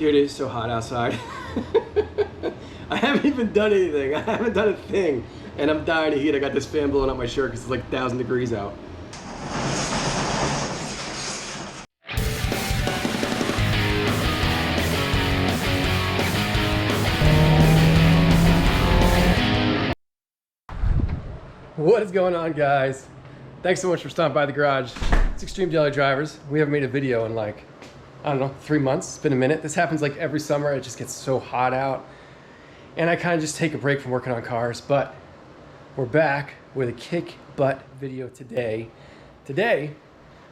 Dude, it is so hot outside. I haven't even done anything. I haven't done a thing. And I'm dying of heat. I got this fan blowing up my shirt because it's like 1,000 degrees out. What is going on, guys? Thanks so much for stopping by the garage. It's Extreme Daily Drivers. We haven't made a video in like, I don't know, 3 months. It's been a minute. This happens like every summer. It just gets so hot out. And I kind of just take a break from working on cars, but we're back with a kick butt video today. Today,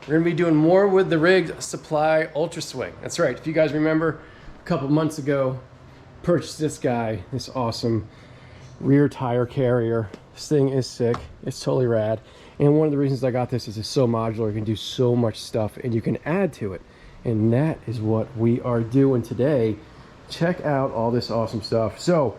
we're gonna be doing more with the RIGd Supply Ultra Swing. That's right, if you guys remember, a couple months ago, purchased this guy, this awesome rear tire carrier. This thing is sick, it's totally rad. And one of the reasons I got this is it's so modular, you can do so much stuff and you can add to it. And that is what we are doing today. Check out all this awesome stuff. So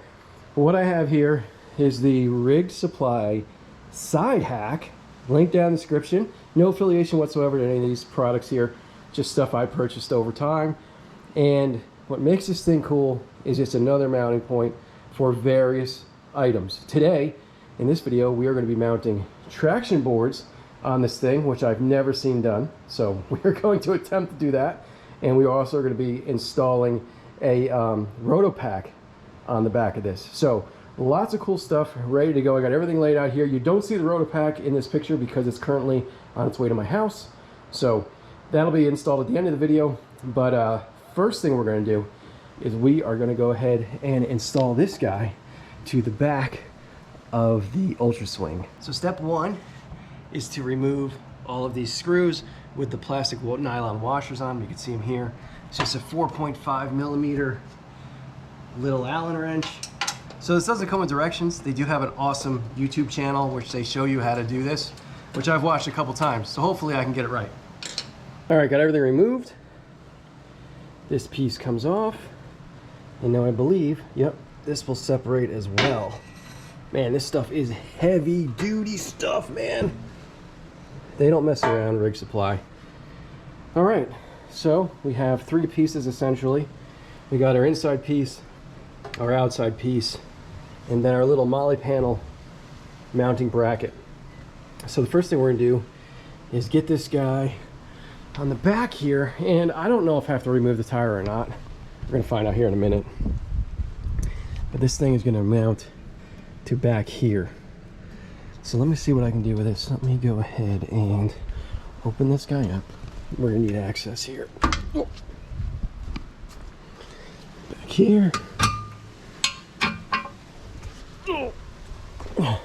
what I have here is the RIGd Supply Sidehack. Link down in the description. No affiliation whatsoever to any of these products here. Just stuff I purchased over time. And what makes this thing cool is it's another mounting point for various items. Today, in this video, we are going to be mounting traction boards on this thing, which I've never seen done. So we're going to attempt to do that. And we also are going to be installing a Rotopax on the back of this. So lots of cool stuff ready to go. I got everything laid out here. You don't see the Rotopax in this picture because it's currently on its way to my house. So that'll be installed at the end of the video. But first thing we're going to do is we are going to go ahead and install this guy to the back of the Ultra Swing. So step one is to remove all of these screws with the plastic nylon washers on them. You can see them here. It's just a 4.5 millimeter little Allen wrench. So this doesn't come with directions. They do have an awesome YouTube channel which they show you how to do this, which I've watched a couple times. So hopefully I can get it right. All right, got everything removed. This piece comes off. And now I believe, yep, this will separate as well. Man, this stuff is heavy duty stuff, man. They don't mess around, RIGd Supply. All right, so we have three pieces essentially. We got our inside piece, our outside piece, and then our little molly panel mounting bracket. So the first thing we're gonna do is get this guy on the back here, and I don't know if I have to remove the tire or not. We're gonna find out here in a minute. But this thing is gonna mount to back here. So let me see what I can do with this. Let me go ahead and open this guy up. We're gonna need access here. Oh. Back here. Oh.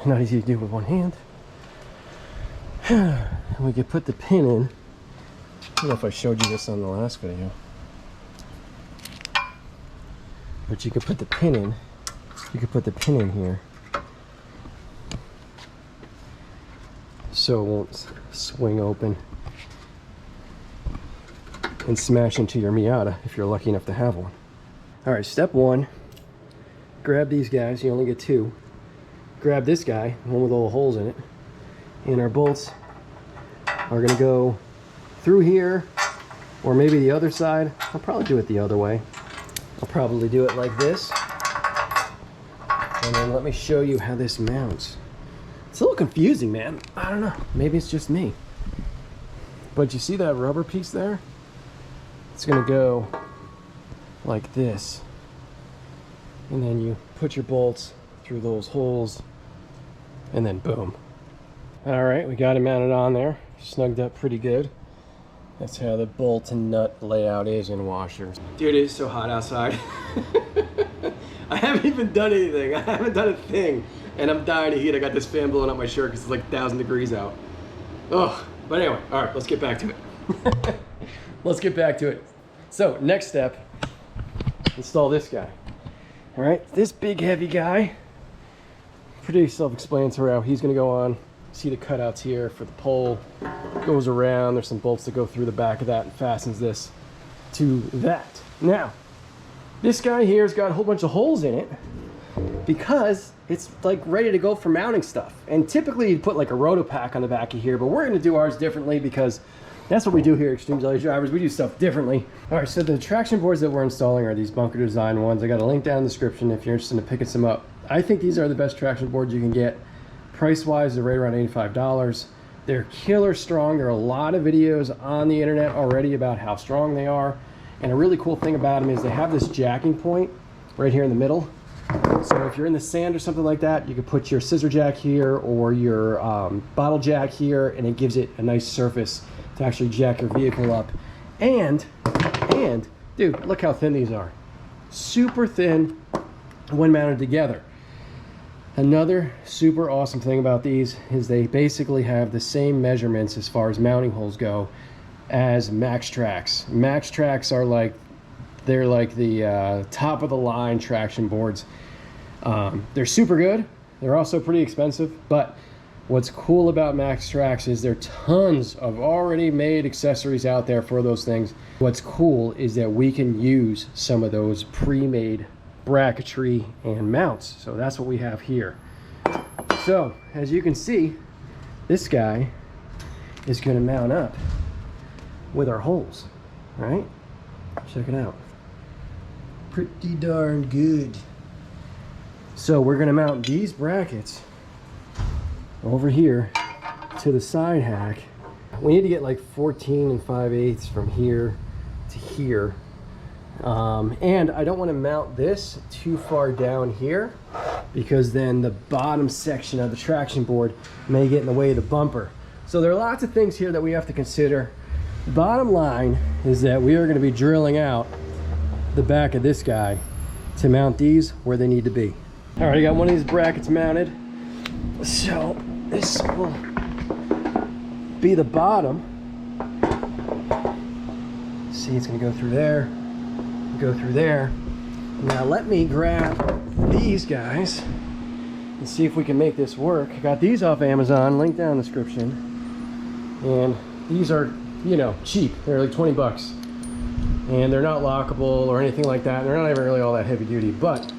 Not easy to do with one hand. And we could put the pin in. I don't know if I showed you this on the last video. But you could put the pin in. You could put the pin in here, so it won't swing open and smash into your Miata if you're lucky enough to have one. All right, step one, grab these guys. You only get two. Grab this guy, one with little holes in it, and our bolts are gonna go through here, or maybe the other side. I'll probably do it the other way. I'll probably do it like this. And then let me show you how this mounts. It's a little confusing, man. I don't know. Maybe it's just me. But you see that rubber piece there? It's gonna go like this. And then you put your bolts through those holes and then boom. All right, we got it mounted on there. Snugged up pretty good. That's how the bolt and nut layout is in washers. Dude, it is so hot outside. I haven't even done anything. I haven't done a thing. And I'm dying of heat. I got this fan blowing up my shirt because it's like 1,000 degrees out. Oh, but anyway, all right, let's get back to it. Let's get back to it. So next step, install this guy. All right, this big heavy guy, pretty self-explanatory how he's gonna go on. See the cutouts here for the pole. Goes around, there's some bolts that go through the back of that and fastens this to that. Now, this guy here's got a whole bunch of holes in it because it's like ready to go for mounting stuff. And typically you'd put like a Rotopax on the back of here, but we're gonna do ours differently because That's what we do here at Extreme Jelly Drivers. We do stuff differently. All right, so the traction boards that we're installing are these bunker design ones. I got a link down in the description if you're interested in picking some up. I think these are the best traction boards you can get. Price-wise, they're right around $85. They're killer strong. There are a lot of videos on the internet already about how strong they are. And a really cool thing about them is they have this jacking point right here in the middle. So if you're in the sand or something like that, you can put your scissor jack here or your bottle jack here, and it gives it a nice surface to actually jack your vehicle up. And dude, look how thin these are. Super thin when mounted together. Another super awesome thing about these is they basically have the same measurements as far as mounting holes go as MaxTrax. MaxTrax are like, they're like the top of the line traction boards. They're super good. They're also pretty expensive, but what's cool about MaxTrax is there are tons of already made accessories out there for those things. What's cool is that we can use some of those pre-made bracketry and mounts. So that's what we have here. So as you can see, this guy is going to mount up with our holes, right? Check it out. Pretty darn good. So we're going to mount these brackets over here to the side hack. We need to get like 14 5/8 from here to here. And I don't want to mount this too far down here because then the bottom section of the traction board may get in the way of the bumper. So there are lots of things here that we have to consider. The bottom line is that we are going to be drilling out the back of this guy to mount these where they need to be. All right, I got one of these brackets mounted. So this will be the bottom. See, it's going to go through there. Go through there. Now let me grab these guys and see if we can make this work. I got these off Amazon, link down in the description, and these are, you know, cheap. They're like 20 bucks, and they're not lockable or anything like that. They're not even really all that heavy duty, but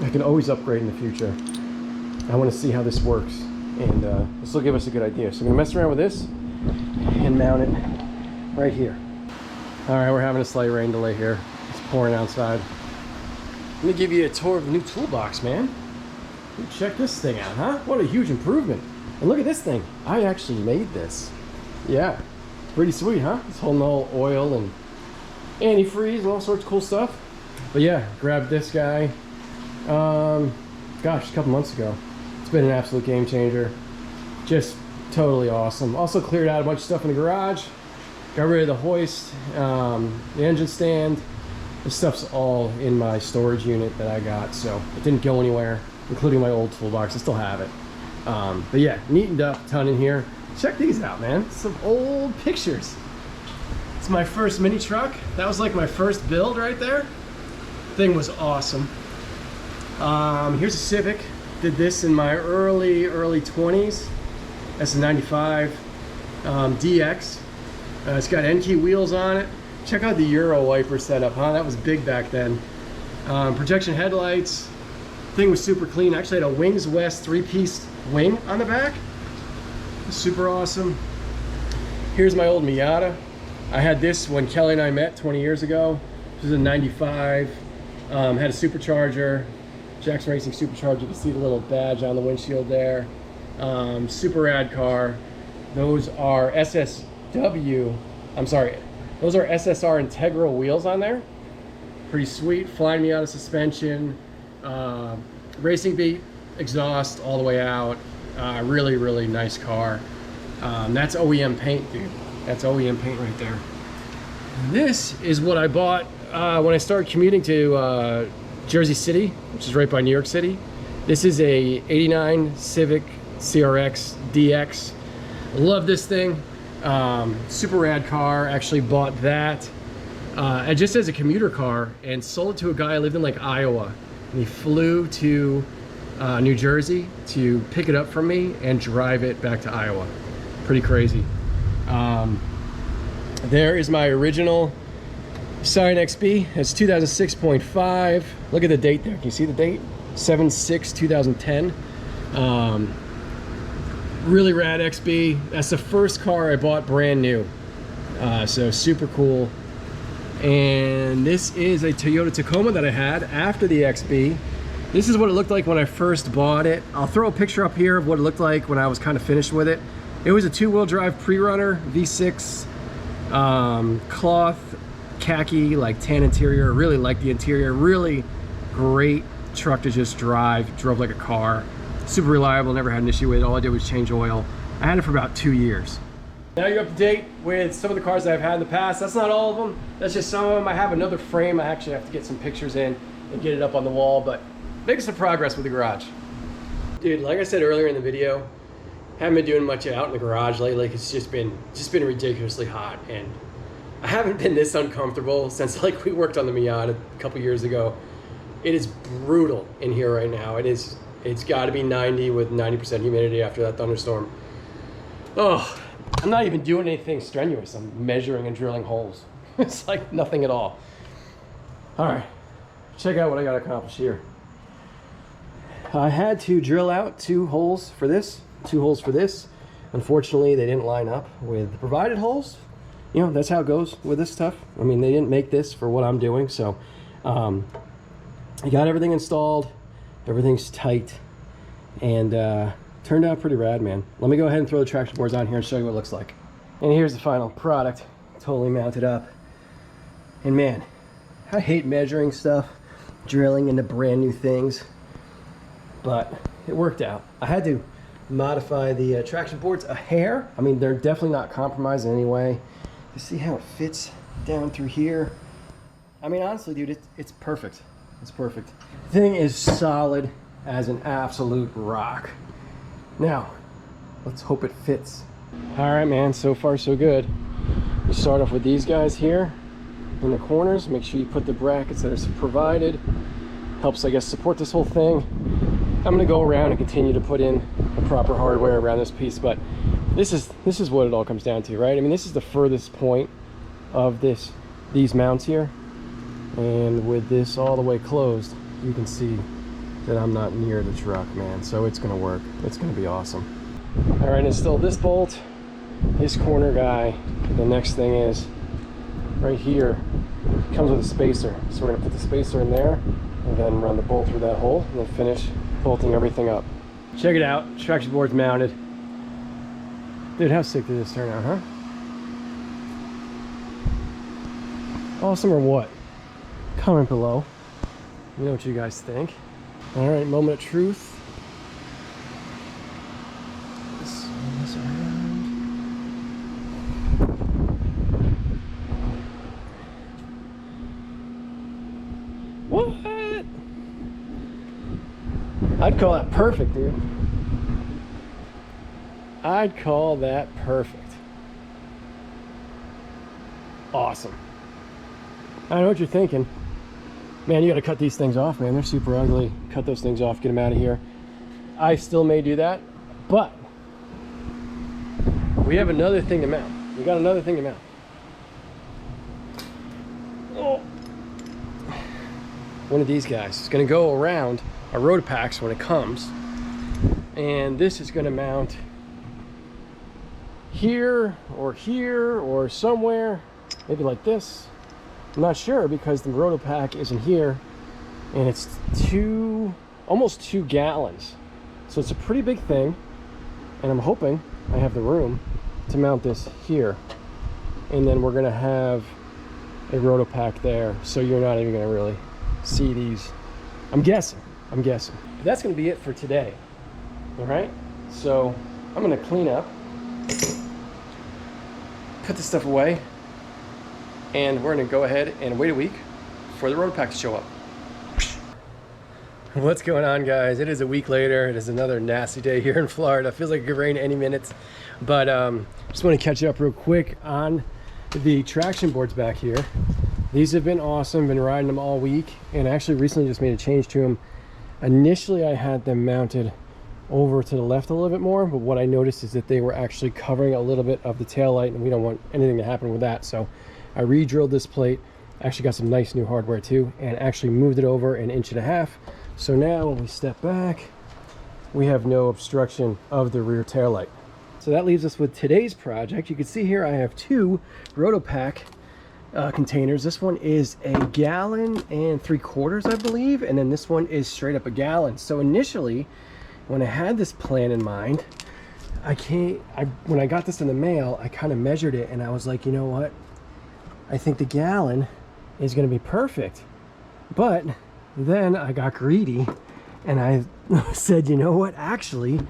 I can always upgrade in the future. I want to see how this works, and this will give us a good idea. So I'm gonna mess around with this and mount it right here. All right, we're having a slight rain delay here. It's pouring outside. Let me give you a tour of the new toolbox, man. Check this thing out, huh? What a huge improvement. And look at this thing. I actually made this. Yeah, pretty sweet, huh? It's holding all oil and antifreeze and all sorts of cool stuff. But yeah, grabbed this guy, gosh, a couple months ago. It's been an absolute game changer. Just totally awesome. Also cleared out a bunch of stuff in the garage. Got rid of the hoist, the engine stand. This stuff's all in my storage unit that I got, so it didn't go anywhere, including my old toolbox. I still have it. But yeah, neatened up a ton in here. Check these out, man. Some old pictures. It's my first mini truck. That was like my first build right there. Thing was awesome. Here's a Civic. Did this in my early 20s. That's a 95 DX. It's got NT wheels on it. Check out the Euro wiper setup, huh? That was big back then. Projection headlights. Thing was super clean. Actually had a Wings West 3-piece wing on the back. Super awesome. Here's my old Miata. I had this when Kelly and I met 20 years ago. This was a 95. Had a supercharger. Jackson Racing supercharger. You can see the little badge on the windshield there. Super rad car. Those are those are SSR integral wheels on there. Pretty sweet. Flying me out of suspension. Racing beat exhaust all the way out. Really, really nice car. That's OEM paint, dude. That's OEM paint right there. This is what I bought when I started commuting to Jersey City, which is right by New York City. This is a 89 Civic CRX DX. Love this thing. Super rad car. Actually bought that just as a commuter car and sold it to a guy who lived in like Iowa. And he flew to New Jersey to pick it up from me and drive it back to Iowa. Pretty crazy. There is my original Scion XB. It's 2006.5. Look at the date there. Can you see the date? 7/6/2010. Really rad XB. That's the first car I bought brand new. So super cool. And this is a Toyota Tacoma that I had after the XB. This is what it looked like when I first bought it. I'll throw a picture up here of what it looked like when I was kind of finished with it. It was a 2-wheel drive pre-runner, V6, cloth, khaki, like tan interior. Really liked the interior. Really great truck to just drive. Drove like a car. Super reliable, never had an issue with it. All I did was change oil. I had it for about 2 years. Now you're up to date with some of the cars that I've had in the past. That's not all of them. That's just some of them. I have another frame. I actually have to get some pictures in and get it up on the wall, but making some progress with the garage. Dude, like I said earlier in the video, haven't been doing much out in the garage lately. It's just been ridiculously hot, and I haven't been this uncomfortable since like we worked on the Miata a couple years ago. It is brutal in here right now. It's got to be 90 with 90% humidity after that thunderstorm. Oh, I'm not even doing anything strenuous. I'm measuring and drilling holes. It's like nothing at all. All right, check out what I got to accomplish here. I had to drill out 2 holes for this, 2 holes for this. Unfortunately, they didn't line up with the provided holes. You know, that's how it goes with this stuff. I mean, they didn't make this for what I'm doing, so I got everything installed. Everything's tight, and turned out pretty rad, man. Let me go ahead and throw the traction boards on here and show you what it looks like. And here's the final product, totally mounted up. And man, I hate measuring stuff, drilling into brand new things, but it worked out. I had to modify the traction boards a hair. I mean, they're definitely not compromised in any way. You see how it fits down through here? I mean, honestly, dude, it's perfect. It's perfect. The thing is solid as an absolute rock. Now, let's hope it fits. All right, man, so far so good. You start off with these guys here in the corners. Make sure you put the brackets that are provided. Helps, I guess, support this whole thing. I'm gonna go around and continue to put in the proper hardware around this piece, but this is what it all comes down to, right? I mean, this is the furthest point of these mounts here. And with this all the way closed, you can see that I'm not near the truck, man. So it's gonna work. It's gonna be awesome. All right, install this bolt, this corner guy. The next thing is right here, comes with a spacer. So we're gonna put the spacer in there and then run the bolt through that hole and then finish bolting everything up. Check it out, traction board's mounted. Dude, how sick did this turn out, huh? Awesome or what? Comment below. You know what you guys think. All right, moment of truth. Swing this around. What? I'd call that perfect, dude. I'd call that perfect. Awesome. I know what you're thinking. Man, you gotta cut these things off, man. They're super ugly. Cut those things off, get them out of here. I still may do that, but we have another thing to mount. We got another thing to mount. Oh. One of these guys is gonna go around a Rotopax when it comes, and this is gonna mount here or somewhere, maybe like this. I'm not sure because the Rotopax isn't here, and it's almost 2 gallons. So it's a pretty big thing, and I'm hoping I have the room to mount this here. And then we're gonna have a Rotopax there, so you're not even gonna really see these. I'm guessing. But that's gonna be it for today. All right, so I'm gonna clean up, put this stuff away, and we're gonna go ahead and wait a week for the Rotopax to show up. What's going on, guys? It is a week later. It is another nasty day here in Florida. Feels like it could rain any minute, but just want to catch you up real quick on the traction boards back here. These have been awesome. Been riding them all week, and actually recently just made a change to them. Initially, I had them mounted over to the left a little bit more, but what I noticed is that they were actually covering a little bit of the taillight, and we don't want anything to happen with that. So I re-drilled this plate, actually got some nice new hardware too, and actually moved it over 1.5 inches. So now when we step back, we have no obstruction of the rear taillight. So that leaves us with today's project. You can see here I have two Rotopax containers. This one is a 1.75 gallons, I believe, and then this one is straight up a gallon. So initially, when I had this plan in mind, when I got this in the mail, I kind of measured it and I was like, you know what? I think the gallon is going to be perfect. But then I got greedy and I said, you know what? Actually,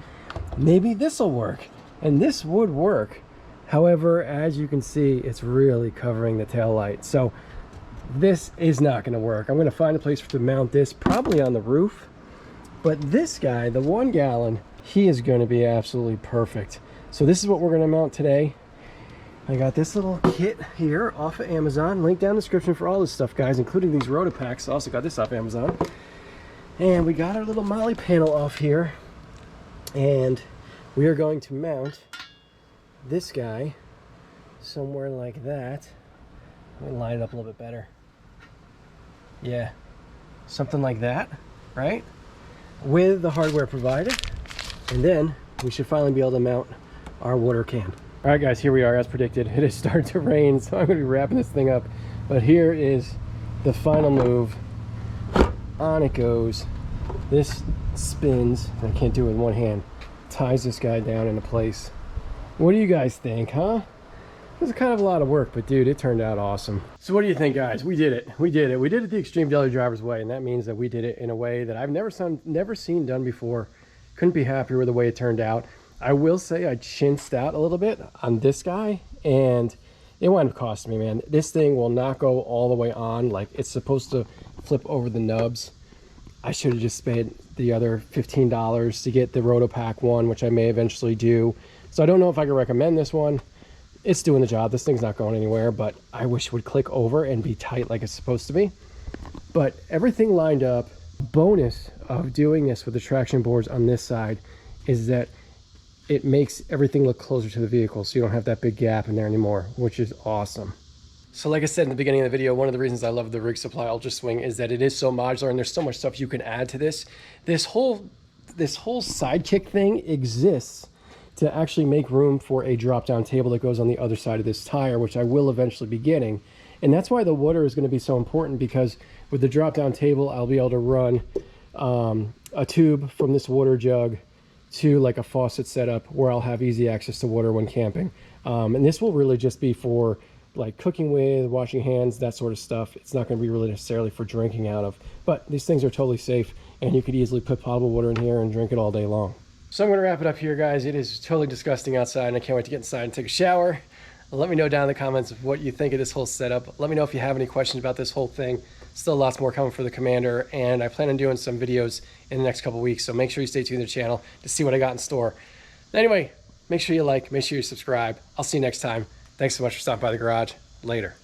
maybe this will work. And this would work. However, as you can see, it's really covering the tail light. So this is not going to work. I'm going to find a place to mount this, probably on the roof. But this guy, the 1 gallon, he is going to be absolutely perfect. So this is what we're going to mount today. I got this little kit here off of Amazon. Link down in the description for all this stuff, guys, including these Rotopax. Also got this off Amazon. And we got our little Molly panel off here. And we are going to mount this guy somewhere like that. Let me line it up a little bit better. Yeah, something like that, right? With the hardware provided. And then we should finally be able to mount our water can. All right, guys, here we are as predicted. It has started to rain, so I'm going to be wrapping this thing up. But here is the final move. On it goes. This spins. I can't do it with one hand. Ties this guy down into place. What do you guys think, huh? This is kind of a lot of work, but dude, it turned out awesome. So what do you think, guys? We did it. We did it. We did it the Extreme Daily Driver's way, and that means that we did it in a way that I've never seen done before. Couldn't be happier with the way it turned out. I will say I chinsed out a little bit on this guy, and it wound up costing me, man. This thing will not go all the way on. Like, it's supposed to flip over the nubs. I should have just spent the other $15 to get the Rotopax one, which I may eventually do. So I don't know if I can recommend this one. It's doing the job. This thing's not going anywhere, but I wish it would click over and be tight like it's supposed to be. But everything lined up. Bonus of doing this with the traction boards on this side is that it makes everything look closer to the vehicle, so you don't have that big gap in there anymore, which is awesome. So like I said in the beginning of the video, one of the reasons I love the RIGd Supply Ultra Swing is that it is so modular and there's so much stuff you can add to this. This whole sidekick thing exists to actually make room for a drop-down table that goes on the other side of this tire, which I will eventually be getting. And that's why the water is going to be so important, because with the drop-down table, I'll be able to run a tube from this water jug to like a faucet setup where I'll have easy access to water when camping. And this will really just be for like cooking with, washing hands, that sort of stuff. It's not going to be really necessarily for drinking out of, but these things are totally safe, and you could easily put potable water in here and drink it all day long. So I'm going to wrap it up here, guys. It is totally disgusting outside, and I can't wait to get inside and take a shower. Let me know down in the comments what you think of this whole setup. Let me know if you have any questions about this whole thing. Still lots more coming for the Commander, and I plan on doing some videos in the next couple weeks, so make sure you stay tuned to the channel to see what I got in store. Anyway, make sure you like, make sure you subscribe. I'll see you next time. Thanks so much for stopping by the garage. Later.